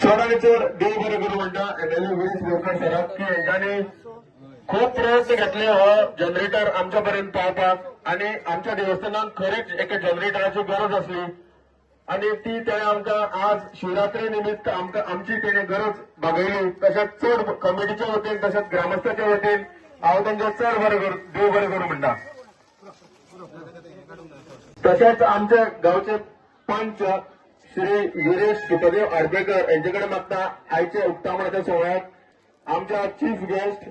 चोराने चोर देव बरे करू म्हणटा एमएलए वीस बोरकर सराफ की यांच्यानी खूप प्रयत्न घेतले हो जनरेटर आमच्यापर्यंत पावपाक आणि आमच्या देवस्थानात खरेच एका जनरेटराची गरज असली आणि ती तेणे आमकां आज शिवरात्री निमित्त आमकां आमची तेणे गरज भागयली. तशेंच चड कमिटीच्या वतीन तशेंच ग्रामस्थाच्या वतीन हांव तांचे चड बरें करूं देव बरें करूं म्हणटा. तशेंच आमचे गांवचे पंच श्री वीरेश सुखदेव आडबेकर यांचे कडेन मागता आयच्या उक्तावणाच्या सोहळ्यात आमच्या चीफ गेस्ट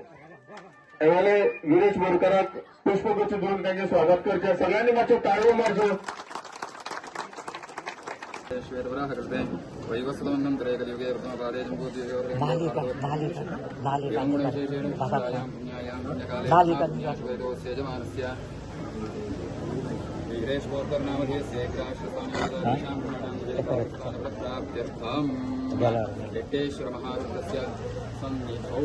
एमएलए वीरेश बोरकराक पुष्पगुच्छ देऊन त्यांचे स्वागत करचे. सगळ्यांनी मातशे ताळयो मारच्यो. श्वेतवराहकृते वैवस्वतमन्नं त्रयकलियुगे प्रथमपादे जम्बूद्वीपे पुण्यकाले वीरेश बोरकर नामधेयस्य प्राप्त्यर्थं लिट्टेश्वर महारुद्रस्य सन्निधौ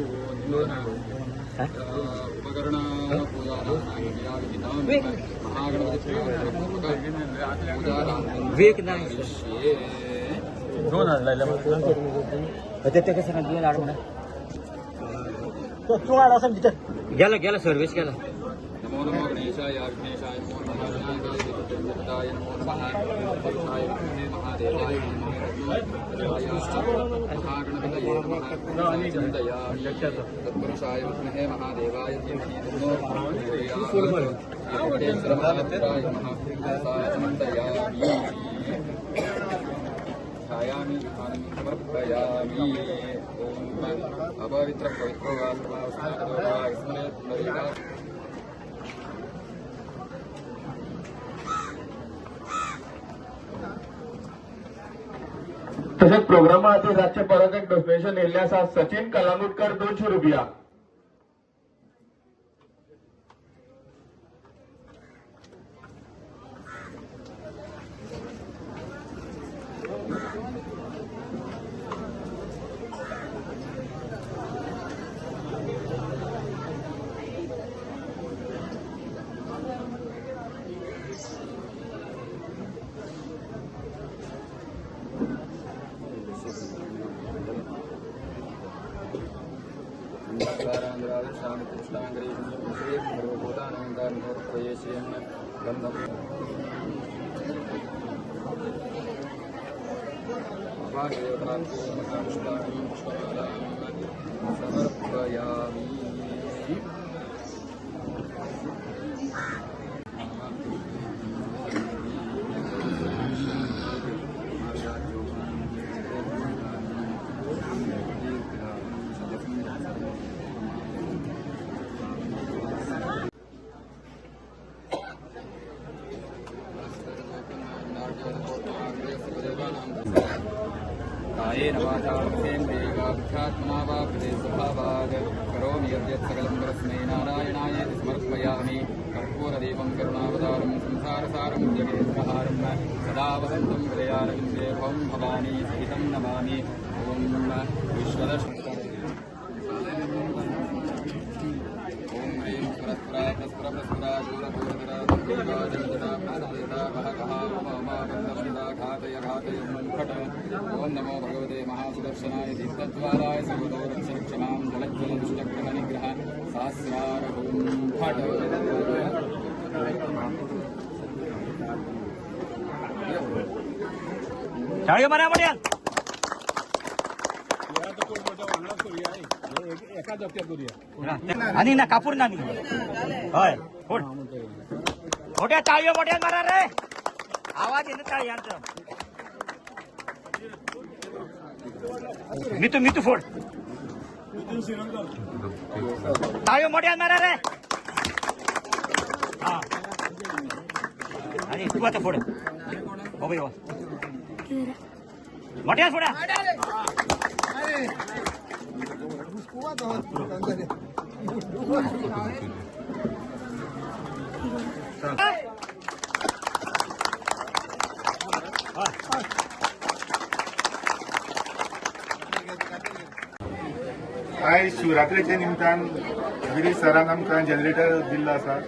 गेला गेला सर्व्हिस केला. नमो नमो गणेशाय विघ्नेशाय नमो नमः गणाधिपतये नमो नमः भक्ताय महादेवाय महागणपतये नमः चिन्तयामि तत्पुरुषाय विद्महे महादेवाय धीमहि तन्नो प्रचोदयात् नमः चिन्तयामि ध्यायामि समर्पयामि. ओम अपवित्र पवित्रो वा सर्वावस्थातो वा स्मरेत् पुनरेका. तसेच प्रोग्रामा खातीर रातचे परत एक डोनेशन येयल्ले आसा. सचिन कलांगुटकर 200 रुपया. समर्पयामि. कायेन वाचा सेन्द्रियेणाध्यात्मना वा स्वभावात् करोमि यद्यत् सकलं परस्मै नारायणायेति समर्पयामि. कर्पूरदीपं करुणावतारं संसारसारं जगेन्द्रहारं सदा वसन्तं हृदयारविन्दे भवं भवानी सहितं नमामि. ॐ विश्वदशं ॐ ह्रीं परस्परा प्रस्परा शूरपूरधरा दुर्गा जगदा प्रसदेता कहा उमा घातय घातय फट. ओम नमो भगवते महासुदर्शनाय दीप्तज्वालाय सर्वदोरक्षमां जलज्जलदुष्टग्रहनिग्रह सहस्रार ओम फट. टाळ्यो मारा मोठ्या. आणि ना कापूर ना होय मोठ्या टाळ्यो मोठ्या मारा रे. आवाज येतो टाळ्यांचा. मितू फोड. टाळ्यो मोठ्या मारा रे. हा आणि तू आता फोड. हो बाई मोठ्या फोडा. आज शिवरात्रेच्या निमतान गिरीश सरान आमकां जनरेटर दिल्लो आसा.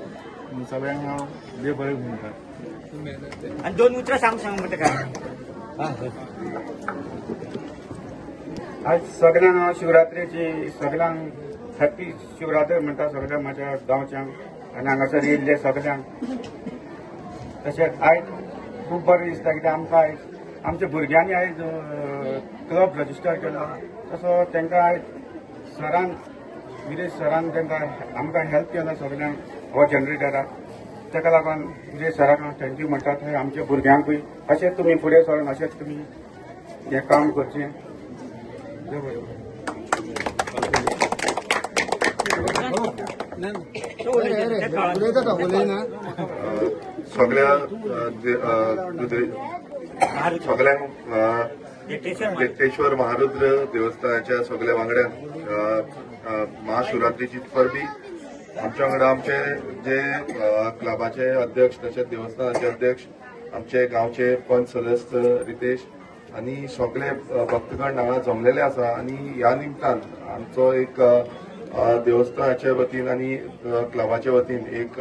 सगळ्यांक हांव देव बरें म्हणटा. आणि 2 उतरां सांग म्हणटा काय. आज सगळ्यांक शिवरात्रेची सगळ्यांक हॅपी शिवरात्री म्हणटा सगळ्या माझ्या गांवच्यांक आनी हांगासर येयल्ले सगळ्यांक. तशेंच आयज खूब बरें दिसता कित्याक आमकां आयज आमच्या भुरग्यांनी आयज क्लब रजिस्टर केलो. तसो तांकां आयज सरान विरेश सरान तांकां आमकां हेल्प केलो सगळ्यांक हो जनरेटराक. ताका लागून विरेश सराक हांव थँक्यू म्हणटा. थंय आमच्या भुरग्यांकूय अशेंच तुमी फुडें सरून अशेंच तुमी हें काम करचें. देव बरें. सगळ्यांक कीर्तेश्वर महारुद्र देवस्थानाच्या सगळ्या वांगड्यांक महाशिवरात्रीची परबी आमच्या वांगडा आमचे जे क्लबाचे अध्यक्ष तशेंच देवस्थानाचे अध्यक्ष आमचे गांवचे पंच सदस्य रितेश आनी सगळे भक्तगण हांगा जमलेले आसा. आनी ह्या निमतान आमचो एक देवस्थानाच्या वतीन आनी क्लबाच्या वतीन एक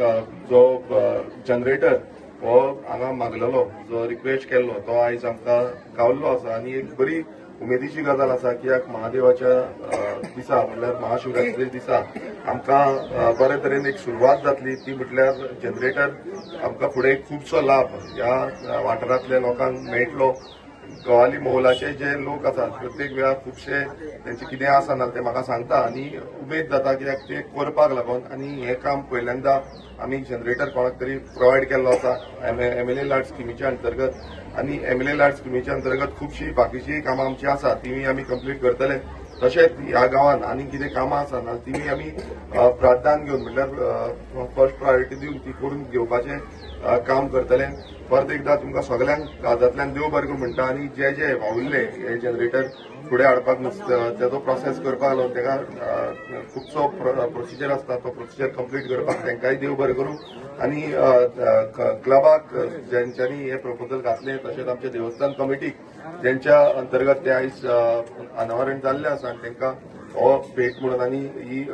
जो जनरेटर हो हांगा मागलेलो जो रिक्वेस्ट केल्लो तो आयज आमकां गावल्लो आसा. आनी एक बरी उमेदीची गजाल आसा कित्याक महादेवाच्या दिसा म्हणल्यार महाशिवरात्री दिसा आमकां बरे तरेन एक सुरवात जातली ती म्हटल्यार जनरेटर आमकां फुडें खुबसो लाभ ह्या वाठारांतल्या लोकांक मेळटलो. गवाली मोहलाचे जे लोक आसात प्रत्येक वेळार खुबशे तेंचे कितें आसना ते म्हाका सांगता आनी उमेद जाता कित्याक ते करपाक लागून. आनी हें काम पयल्यांदा आमी जनरेटर कोणाक तरी प्रोवायड केल्लो आसा एमएलए लाड स्किमीच्या अंतर्गत. आनी एमएलए लाड स्किमीच्या अंतर्गत खुबशीं बाकीचीं कामां आमची आसा तीय आमी कंप्लीट करतले. तशेंच ह्या गांवांत आनी कितें कामां आसना तीय आमी प्राधान्य घेवन म्हणल्यार फर्स्ट प्रायोरिटी दिवन ती करून घेवपाचें काम करतले. परत एकदां तुमकां सगळ्यांक काळजांतल्यान देव बरें करूं म्हणटा. आनी जे जे वावुरले हे जनरेटर फुडें हाडपाक तेजो प्रोसेस करपाक लागून ताका खुबसो प्रोसिजर आसता तो प्रोसिजर कंप्लीट करपाक तांकांय देव बरें करूं. आनी क्लबाक जेंच्यांनी हे प्रपोजल घातले तशेंच आमच्या देवस्थान कमिटीक जेंच्या अंतर्गत ते आयज अनावरण जाल्ले आसा आनी तांकां हो भेट म्हणून आनी ही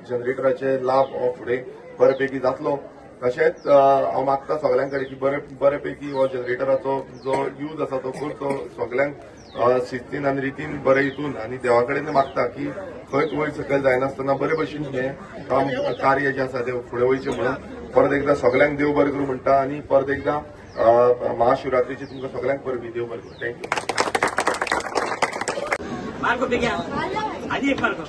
जनरेटराचे लाभ हो फुडें बरेपैकी जातलो. तशेंच हांव मागता सगळ्यां कडेन की बरेपैकी हो जनरेटराचो जो यूज आसा तो करचो सगळ्यांक शिस्तीन आनी रितीन बरे हितून. आनी देवा कडेन मागता की खंयच वयर सकयल जायनासतना बरे भशेन हें काम कार्य जें आसा तें फुडें वयचें म्हणून परत एकदां सगळ्यांक देव बरें करूं म्हणटा. आनी परत एकदां महाशिवरात्रीची तुमकां सगळ्यांक परबी देव बरें करूं. थँक्यू. मार्को बेग्या आधी एक मार्को